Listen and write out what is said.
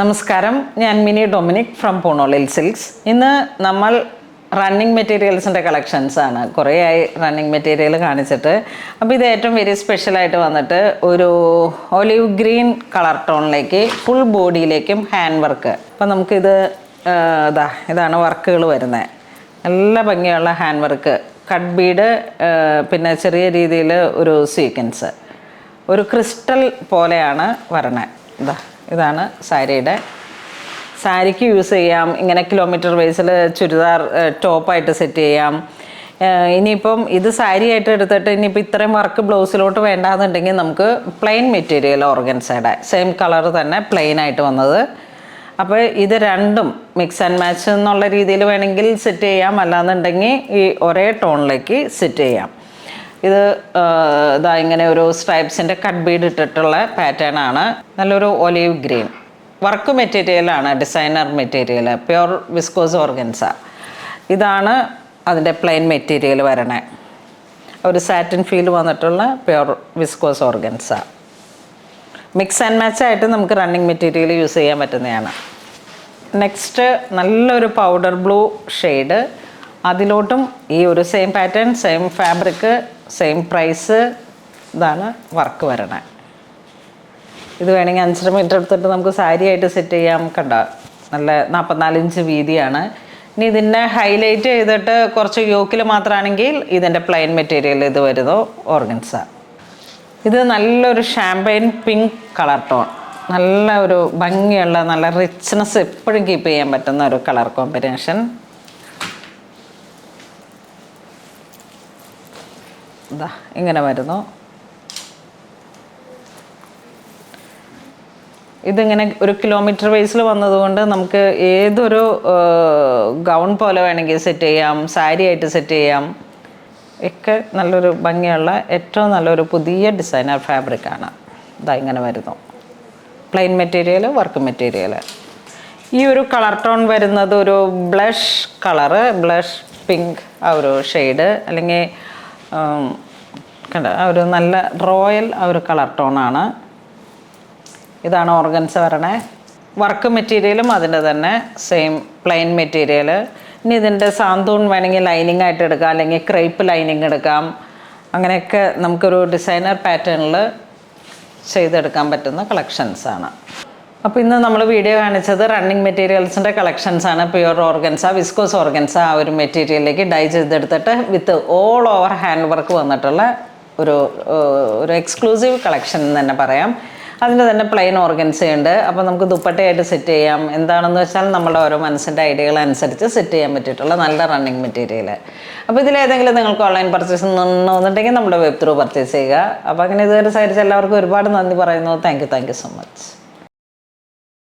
നമസ്കാരം, ഞാൻ mini Dominic from പൂണോളിൽ silks. ഇന്ന് നമ്മൾ റണ്ണിങ് മെറ്റീരിയൽസിൻ്റെ കളക്ഷൻസ് ആണ്. കുറേയായി റണ്ണിങ് മെറ്റീരിയൽ കാണിച്ചിട്ട്. അപ്പോൾ ഇത് ഏറ്റവും വെരി സ്പെഷ്യലായിട്ട് വന്നിട്ട് ഒരു ഒലിവ് ഗ്രീൻ കളർ ടോണിലേക്ക് ഫുൾ ബോഡിയിലേക്കും ഹാൻഡ് വർക്ക്. അപ്പോൾ നമുക്കിത് ഇതാണ് വർക്കുകൾ വരുന്നത്. നല്ല ഭംഗിയുള്ള ഹാൻഡ് വർക്ക്, കട്ട് ബീഡ്, പിന്നെ ചെറിയ രീതിയിൽ ഒരു സീക്വൻസ്, ഒരു ക്രിസ്റ്റൽ പോലെയാണ് വരണേ. ഇതാണ് സാരിക്ക് യൂസ് ചെയ്യാം. ഇങ്ങനെ കിലോമീറ്റർ വൈസിൽ ചുരിദാർ ടോപ്പായിട്ട് സെറ്റ് ചെയ്യാം. ഇനിയിപ്പം ഇത് സാരിയായിട്ട് എടുത്തിട്ട് ഇനിയിപ്പോൾ ഇത്രയും വർക്ക് ബ്ലൗസിലോട്ട് വേണ്ടാന്നുണ്ടെങ്കിൽ നമുക്ക് പ്ലെയിൻ മെറ്റീരിയൽ ഓർഗൻസയുടെ സെയിം കളർ തന്നെ പ്ലെയിൻ ആയിട്ട് വന്നത്. അപ്പോൾ ഇത് രണ്ടും മിക്സ് ആൻഡ് മാച്ച് എന്നുള്ള രീതിയിൽ വേണമെങ്കിൽ സെറ്റ് ചെയ്യാം, അല്ലാന്നുണ്ടെങ്കിൽ ഈ ഒരേ ടോണിലേക്ക് സെറ്റ് ചെയ്യാം. ഇത് ഇങ്ങനെ ഒരു സ്ട്രൈപ്സിൻ്റെ കട്ട് ബീഡ് ഇട്ടിട്ടുള്ള പാറ്റേൺ ആണ്. നല്ലൊരു ഒലീവ് ഗ്രീൻ വർക്ക് മെറ്റീരിയലാണ്, designer material, pure viscous organza. ഇതാണ് അതിൻ്റെ പ്ലെയിൻ മെറ്റീരിയൽ വരണേ. ഒരു സാറ്റിൻ ഫീൽ വന്നിട്ടുള്ള pure viscous organza. Mix and match ആയിട്ട് നമുക്ക് റണ്ണിങ് മെറ്റീരിയൽ യൂസ് ചെയ്യാൻ പറ്റുന്നതാണ്. നെക്സ്റ്റ് നല്ലൊരു പൗഡർ ബ്ലൂ ഷെയ്ഡ്, അതിലോട്ടും ഈ ഒരു same pattern, same fabric, same price. ഇതാണ് വർക്ക് വരണേ. ഇത് വേണമെങ്കിൽ 5 മീറ്റർ എടുത്തിട്ട് നമുക്ക് സാരിയായിട്ട് സെറ്റ് ചെയ്യാം. കണ്ട നല്ല 44 ഇഞ്ച് വീതിയാണ്. ഇനി ഇതിനെ ഹൈലൈറ്റ് ചെയ്തിട്ട് കുറച്ച് യോക്കിൽ മാത്രമാണെങ്കിൽ ഇതിൻ്റെ പ്ലെയിൻ മെറ്റീരിയൽ ഇത് വരുന്നു, ഓർഗൻസ. ഇത് നല്ലൊരു ഷാമ്പയിൻ പിങ്ക് കളർ ടോൺ, നല്ല ഒരു ഭംഗിയുള്ള, നല്ല റിച്ച്നെസ് എപ്പോഴും കീപ്പ് ചെയ്യാൻ പറ്റുന്ന ഒരു കളർ കോമ്പിനേഷൻ. ഇങ്ങനെ വരുന്നു. ഇതിങ്ങനെ ഒരു കിലോമീറ്റർ വൈസിൽ വന്നതുകൊണ്ട് നമുക്ക് ഏതൊരു ഗൗൺ പോലെ വേണമെങ്കിൽ സെറ്റ് ചെയ്യാം, സാരി ആയിട്ട് സെറ്റ് ചെയ്യാം. ഒക്കെ നല്ലൊരു ഭംഗിയുള്ള ഏറ്റവും നല്ലൊരു പുതിയ ഡിസൈനർ ഫാബ്രിക്കാണ്. ഇങ്ങനെ വരുന്നു, പ്ലെയിൻ മെറ്റീരിയൽ, വർക്ക് മെറ്റീരിയൽ. ഈ ഒരു കളർ ടോൺ വരുന്നത് ഒരു ബ്ലഷ് കളറ്, ബ്ലഷ് പിങ്ക് ആ ഒരു ഷെയ്ഡ്, അല്ലെങ്കിൽ കണ്ട ഒരു നല്ല റോയൽ ആ ഒരു കളർ ടോണാണ്. ഇതാണ് ഓർഗൻസ വരണേ. വർക്ക് മെറ്റീരിയലും അതിൻ്റെ തന്നെ സെയിം പ്ലെയിൻ മെറ്റീരിയൽ. ഇനി ഇതിൻ്റെ സാന്തൂൺ വേണമെങ്കിൽ ലൈനിങ് ആയിട്ട് എടുക്കാം, അല്ലെങ്കിൽ ക്രേപ്പ് ലൈനിങ് എടുക്കാം. അങ്ങനെയൊക്കെ നമുക്കൊരു ഡിസൈനർ പാറ്റേണിൽ ചെയ്തെടുക്കാൻ പറ്റുന്ന കളക്ഷൻസാണ്. അപ്പോൾ ഇന്ന് നമ്മൾ വീഡിയോ കാണിച്ചത് റണ്ണിങ് മെറ്റീരിയൽസിൻ്റെ കളക്ഷൻസാണ്. പ്യുർ ഓർഗൻസ, വിസ്കോസ് ഓർഗൻസ ആ ഒരു മെറ്റീരിയലിലേക്ക് ഡൈ ചെയ്തെടുത്തിട്ട് with all over hand work വന്നിട്ടുള്ള ഒരു എക്സ്ക്ലൂസീവ് കളക്ഷൻ എന്ന് തന്നെ പറയാം. അതിൻ്റെ തന്നെ പ്ലെയിൻ ഓർഗൻസയുണ്ട്. അപ്പോൾ നമുക്ക് ദുപ്പട്ടയായിട്ട് സെറ്റ് ചെയ്യാം. എന്താണെന്ന് വെച്ചാൽ നമ്മുടെ ഓരോ മനസ്സിൻ്റെ ഐഡിയകൾ അനുസരിച്ച് സെറ്റ് ചെയ്യാൻ പറ്റിയിട്ടുള്ള നല്ല റണ്ണിങ് മെറ്റീരിയൽ. അപ്പോൾ ഇതിലേതെങ്കിലും നിങ്ങൾക്ക് ഓൺലൈൻ പർച്ചേസ് തോന്നുന്നുണ്ടെങ്കിൽ നമ്മുടെ വെബ് ത്രൂ പർച്ചേസ് ചെയ്യുക. അപ്പോൾ അങ്ങനെ ഇതുവരെ സഹകരിച്ച എല്ലാവർക്കും ഒരുപാട് നന്ദി പറയുന്നു. Thank you so much.